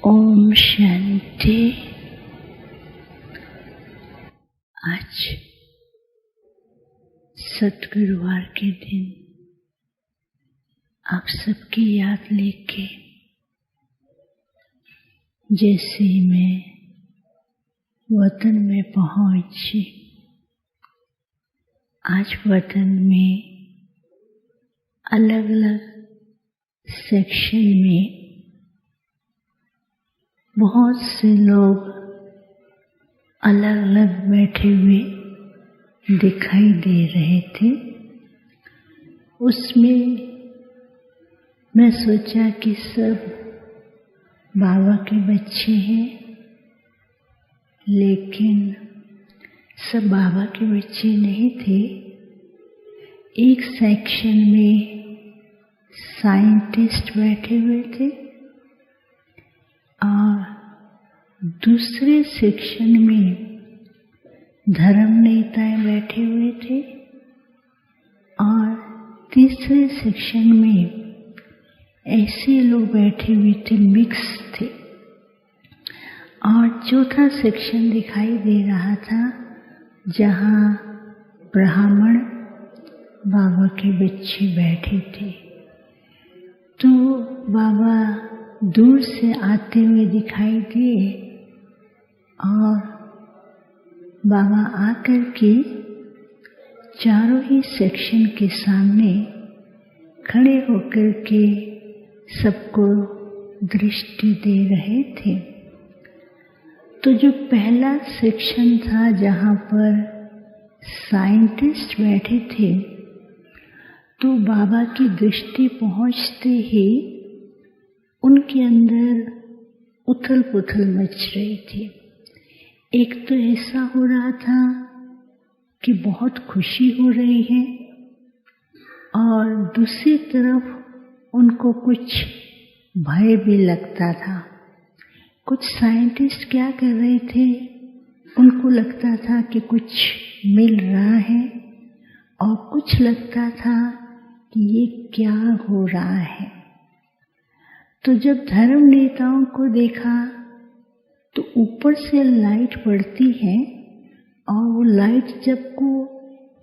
ओम शांति। आज सतगुरुवार के दिन आप सबकी याद लेके जैसे मैं वतन में पहुंची, आज वतन में अलग अलग सेक्शन में बहुत से लोग अलग अलग बैठे हुए दिखाई दे रहे थे। उसमें मैं सोचा कि सब बाबा के बच्चे हैं, लेकिन सब बाबा के बच्चे नहीं थे। एक सेक्शन में साइंटिस्ट बैठे हुए थे और दूसरे सेक्शन में धर्म नेताएं बैठे हुए थे और तीसरे सेक्शन में ऐसे लोग बैठे हुए थे, मिक्स थे। और चौथा सेक्शन दिखाई दे रहा था जहाँ ब्राह्मण बाबा के बच्चे बैठे थे। तो बाबा दूर से आते हुए दिखाई दिए और बाबा आकर के चारों ही सेक्शन के सामने खड़े होकर के सबको दृष्टि दे रहे थे। तो जो पहला सेक्शन था जहाँ पर साइंटिस्ट बैठे थे, तो बाबा की दृष्टि पहुँचते ही उनके अंदर उथल पुथल मच रही थी। एक तो ऐसा हो रहा था कि बहुत खुशी हो रही है और दूसरी तरफ उनको कुछ भय भी लगता था। कुछ साइंटिस्ट क्या कर रहे थे, उनको लगता था कि कुछ मिल रहा है और कुछ लगता था कि ये क्या हो रहा है। तो जब धर्म नेताओं को देखा तो ऊपर से लाइट पड़ती है और वो लाइट जब को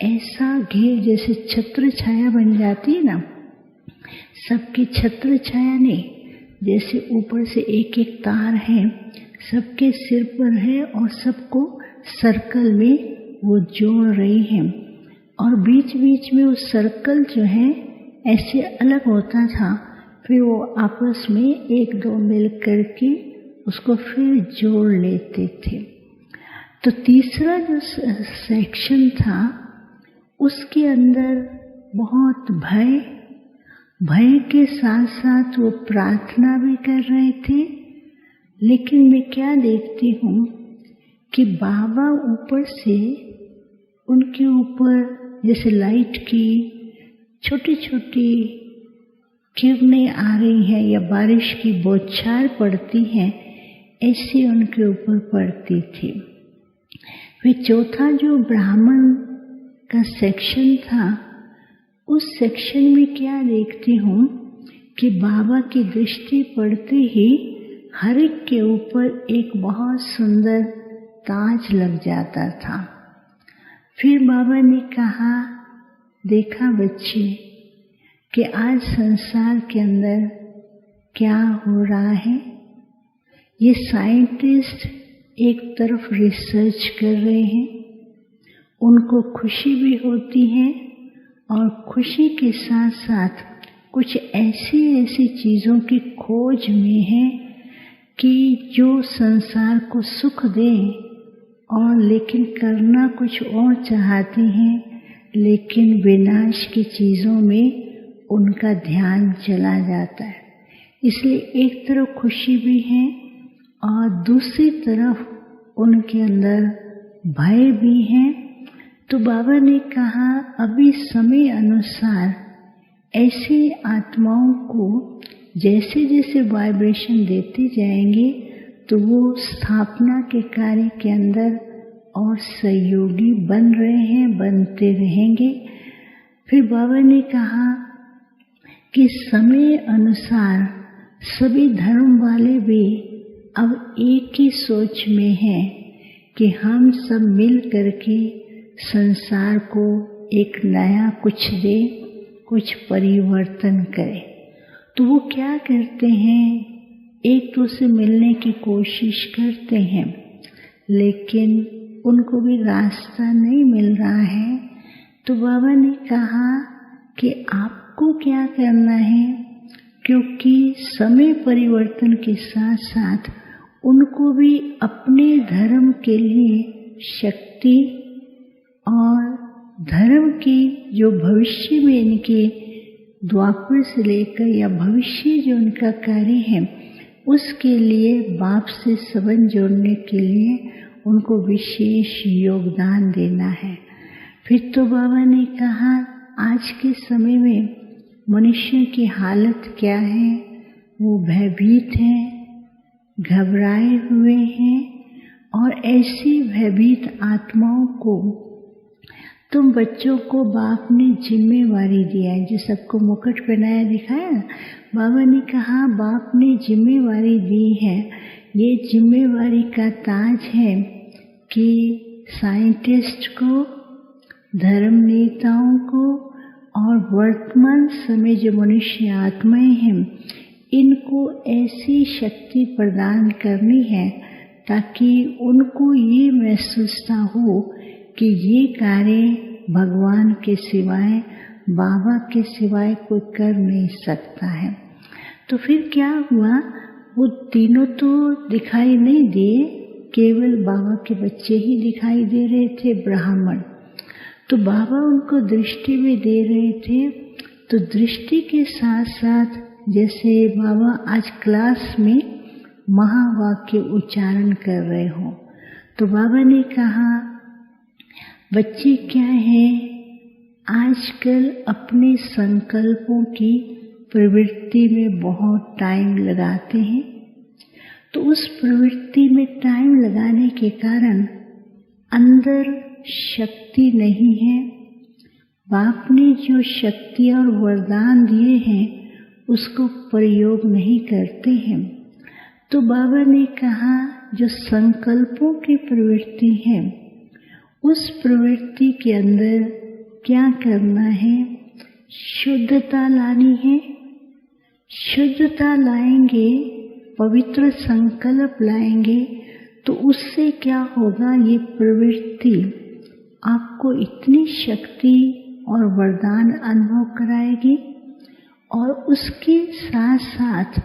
ऐसा घेर जैसे छत्र छाया बन जाती है ना, सबकी छत्र छाया नहीं, जैसे ऊपर से एक एक तार है सबके सिर पर है और सबको सर्कल में वो जोड़ रही है और बीच बीच में वो सर्कल जो है ऐसे अलग होता था, फिर वो आपस में एक दो मिल करके उसको फिर जोड़ लेते थे। तो तीसरा जो सेक्शन था उसके अंदर बहुत भय के साथ साथ वो प्रार्थना भी कर रहे थे। लेकिन मैं क्या देखती हूँ कि बाबा ऊपर से उनके ऊपर जैसे लाइट की छोटी छोटी किरणें आ रही हैं या बारिश की बौछार पड़ती हैं, ऐसे उनके ऊपर पड़ती थी। फिर चौथा जो ब्राह्मण का सेक्शन था, उस सेक्शन में क्या देखती हूँ कि बाबा की दृष्टि पड़ते ही हर एक के ऊपर एक बहुत सुंदर ताज लग जाता था। फिर बाबा ने कहा, देखा बच्चे कि आज संसार के अंदर क्या हो रहा है। ये साइंटिस्ट एक तरफ रिसर्च कर रहे हैं, उनको खुशी भी होती है और खुशी के साथ साथ कुछ ऐसी चीज़ों की खोज में है कि जो संसार को सुख दे और लेकिन करना कुछ और चाहते हैं, लेकिन विनाश की चीज़ों में उनका ध्यान चला जाता है। इसलिए एक तरफ खुशी भी है और दूसरी तरफ उनके अंदर भय भी है। तो बाबा ने कहा, अभी समय अनुसार ऐसी आत्माओं को जैसे जैसे वाइब्रेशन देते जाएंगे तो वो स्थापना के कार्य के अंदर और सहयोगी बन रहे हैं, बनते रहेंगे। फिर बाबा ने कहा कि समय अनुसार सभी धर्म वाले भी अब एक ही सोच में हैं कि हम सब मिल करके संसार को एक नया कुछ दे, कुछ परिवर्तन करें। तो वो क्या करते हैं, एक दूसरे से मिलने की कोशिश करते हैं, लेकिन उनको भी रास्ता नहीं मिल रहा है। तो बाबा ने कहा कि आपको क्या करना है, क्योंकि समय परिवर्तन के साथ साथ उनको भी अपने धर्म के लिए शक्ति और धर्म की जो भविष्य में इनके द्वापर से लेकर या भविष्य जो उनका कार्य है उसके लिए बाप से संबंध जोड़ने के लिए उनको विशेष योगदान देना है। फिर तो बाबा ने कहा आज के समय में मनुष्य की हालत क्या है, वो भयभीत हैं, घबराए हुए हैं, और ऐसी भयभीत आत्माओं को तुम बच्चों को बाप ने जिम्मेवारी दिया है। जो सबको मुकुट पहनाया दिखाया, बाबा ने कहा बाप ने जिम्मेवारी दी है। ये जिम्मेवारी का ताज है कि साइंटिस्ट को, धर्म नेताओं को और वर्तमान समय जो मनुष्य आत्माएं हैं इनको ऐसी शक्ति प्रदान करनी है ताकि उनको ये महसूस ना हो कि ये कार्य भगवान के सिवाय, बाबा के सिवाय कोई कर नहीं सकता है। तो फिर क्या हुआ, वो तीनों तो दिखाई नहीं दिए, केवल बाबा के बच्चे ही दिखाई दे रहे थे, ब्राह्मण। तो बाबा उनको दृष्टि भी दे रहे थे। तो दृष्टि के साथ साथ जैसे बाबा आज क्लास में महावाक्य उच्चारण कर रहे हो, तो बाबा ने कहा बच्चे क्या है, आजकल अपने संकल्पों की प्रवृत्ति में बहुत टाइम लगाते हैं। तो उस प्रवृत्ति में टाइम लगाने के कारण अंदर शक्ति नहीं है। बाप ने जो शक्ति और वरदान दिए हैं उसको प्रयोग नहीं करते हैं। तो बाबा ने कहा जो संकल्पों की प्रवृत्ति है उस प्रवृत्ति के अंदर क्या करना है, शुद्धता लानी है। शुद्धता लाएंगे, पवित्र संकल्प लाएंगे तो उससे क्या होगा, ये प्रवृत्ति आपको इतनी शक्ति और वरदान अनुभव कराएगी। और उसके साथ साथ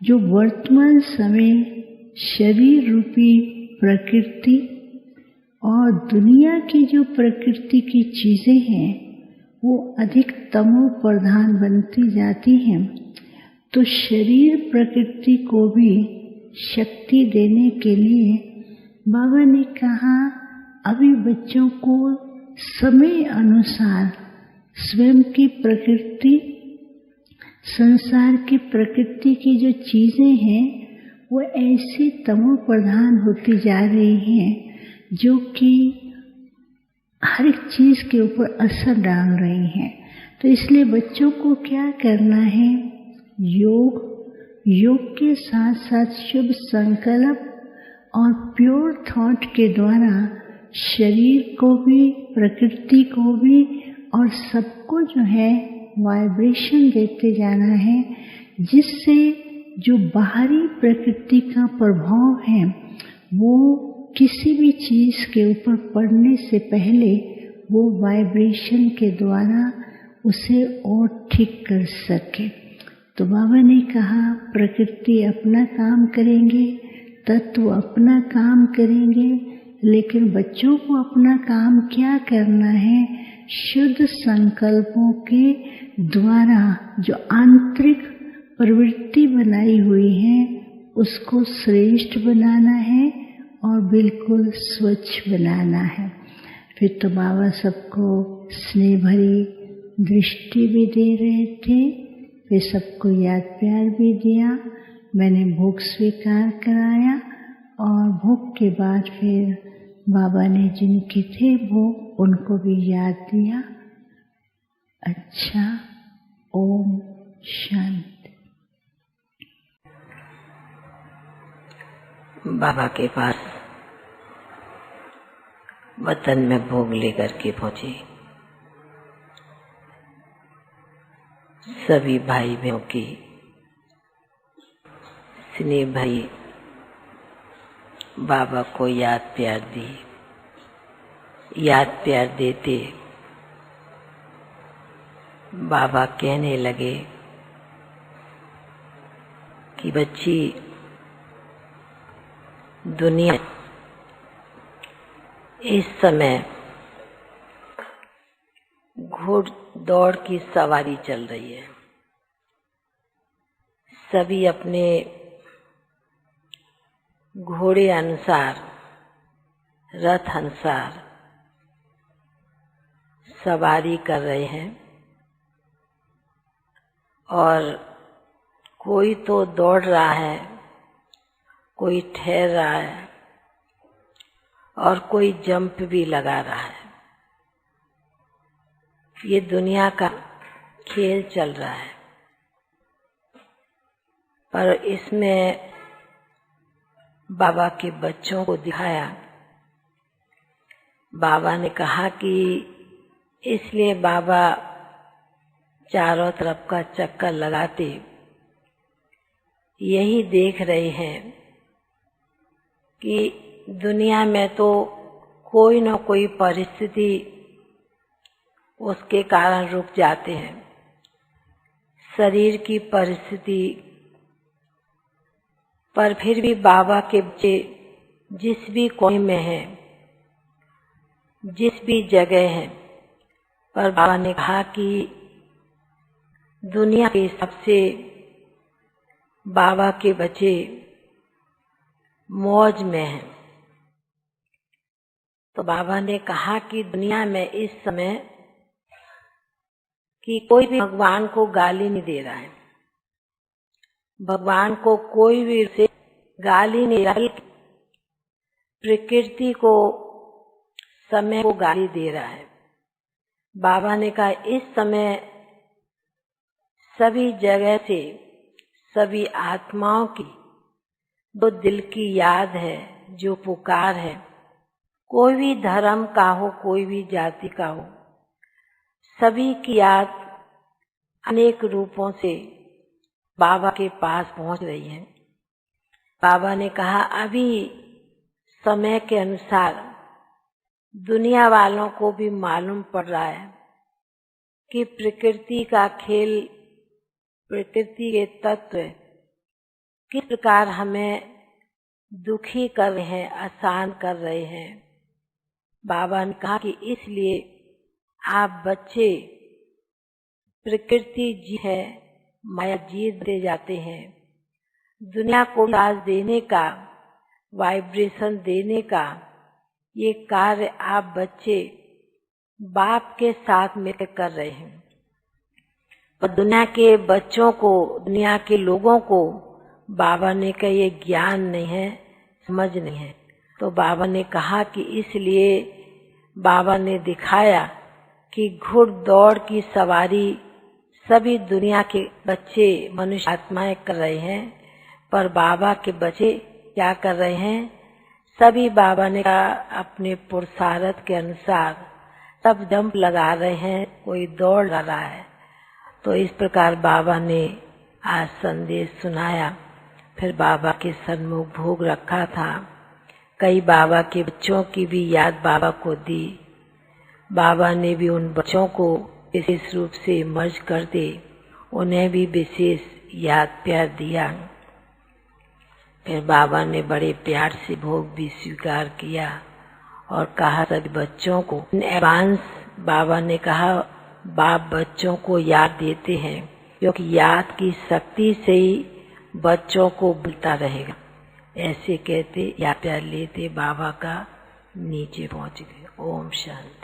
जो वर्तमान समय शरीर रूपी प्रकृति और दुनिया की जो प्रकृति की चीजें हैं वो अधिक तमो प्रधान बनती जाती हैं। तो शरीर प्रकृति को भी शक्ति देने के लिए बाबा ने कहा अभी बच्चों को समय अनुसार स्वयं की प्रकृति, संसार की प्रकृति की जो चीजें हैं वो ऐसी तमो प्रधान होती जा रही हैं जो कि हर एक चीज के ऊपर असर डाल रही हैं। तो इसलिए बच्चों को क्या करना है, योग के साथ साथ शुभ संकल्प और प्योर थॉट के द्वारा शरीर को भी, प्रकृति को भी और सबको जो है वाइब्रेशन देते जाना है, जिससे जो बाहरी प्रकृति का प्रभाव है वो किसी भी चीज के ऊपर पड़ने से पहले वो वाइब्रेशन के द्वारा उसे और ठीक कर सके। तो बाबा ने कहा प्रकृति अपना काम करेंगे, तत्व अपना काम करेंगे, लेकिन बच्चों को अपना काम क्या करना है, शुद्ध संकल्पों के द्वारा जो आंतरिक प्रवृत्ति बनाई हुई है उसको श्रेष्ठ बनाना है और बिल्कुल स्वच्छ बनाना है। फिर तो बाबा सबको स्नेह भरी दृष्टि भी दे रहे थे, फिर सबको याद प्यार भी दिया। मैंने भोग स्वीकार कराया और भोग के बाद फिर बाबा ने जिनके थे भोग उनको भी याद दिया। अच्छा, ओम शांति। बाबा के पास वतन में भोग लेकर के पहुंचे। सभी भाई बहनों की स्नेह भाई बाबा को याद प्यार दी। याद प्यार देते बाबा कहने लगे कि बच्ची, दुनिया इस समय घोड़-दौड़ की सवारी चल रही है। सभी अपने घोड़े अनुसार, रथ अनुसार सवारी कर रहे हैं और कोई तो दौड़ रहा है, कोई ठहर रहा है और कोई जंप भी लगा रहा है। ये दुनिया का खेल चल रहा है, पर इसमें बाबा के बच्चों को दिखाया। बाबा ने कहा कि इसलिए बाबा चारों तरफ का चक्कर लगाते यही देख रहे हैं कि दुनिया में तो कोई न कोई परिस्थिति उसके कारण रुक जाते हैं। शरीर की परिस्थिति, पर फिर भी बाबा के बच्चे जिस भी कोने में हैं, जिस भी जगह हैं, पर बाबा ने कहा कि दुनिया के हिसाब से बाबा के बच्चे मौज में हैं। तो बाबा ने कहा कि दुनिया में इस समय कि कोई भी भगवान को गाली नहीं दे रहा है। भगवान को कोई भी से गाली नहीं दे रहा, प्रकृति को, समय को गाली दे रहा है। बाबा ने कहा इस समय सभी जगह से सभी आत्माओं की जो दिल की याद है, जो पुकार है, कोई भी धर्म का हो, कोई भी जाति का हो, सभी की याद अनेक रूपों से बाबा के पास पहुंच रही है। बाबा ने कहा अभी समय के अनुसार दुनिया वालों को भी मालूम पड़ रहा है कि प्रकृति का खेल, प्रकृति के तत्व किस प्रकार हमें दुखी कर रहे हैं, आसान कर रहे हैं। बाबा ने कहा कि इसलिए आप बच्चे प्रकृति जी है, माया जीतते जाते हैं। दुनिया को साथ देने का, वाइब्रेशन देने का ये कार्य आप बच्चे बाप के साथ मिलकर कर रहे हैं। पर दुनिया के बच्चों को, दुनिया के लोगों को बाबा ने कहा ये ज्ञान नहीं है, समझ नहीं है। तो बाबा ने कहा कि इसलिए बाबा ने दिखाया कि घुड़दौड़ की सवारी सभी दुनिया के बच्चे, मनुष्य आत्माएं कर रहे हैं, पर बाबा के बच्चे क्या कर रहे हैं? सभी बाबा ने कहा अपने पुरुषार्थ के अनुसार सब जंप लगा रहे हैं, कोई दौड़ रहा है। तो इस प्रकार बाबा ने आज संदेश सुनाया। फिर बाबा के सन्मुख भोग रखा था। कई बाबा के बच्चों की भी याद बाबा को दी। बाबा ने भी उन बच्चों को विशेष रूप से मर्ज कर दे, उन्हें भी विशेष याद प्यार दिया। फिर बाबा ने बड़े प्यार से भोग भी स्वीकार किया और कहा सभी बच्चों को इन एडवांस, बाबा ने कहा बाप बच्चों को याद देते हैं, क्योंकि याद की शक्ति से ही बच्चों को बुलता रहेगा। ऐसे कहते याद प्यार लेते बाबा का नीचे पहुंच गए। ओम शांति।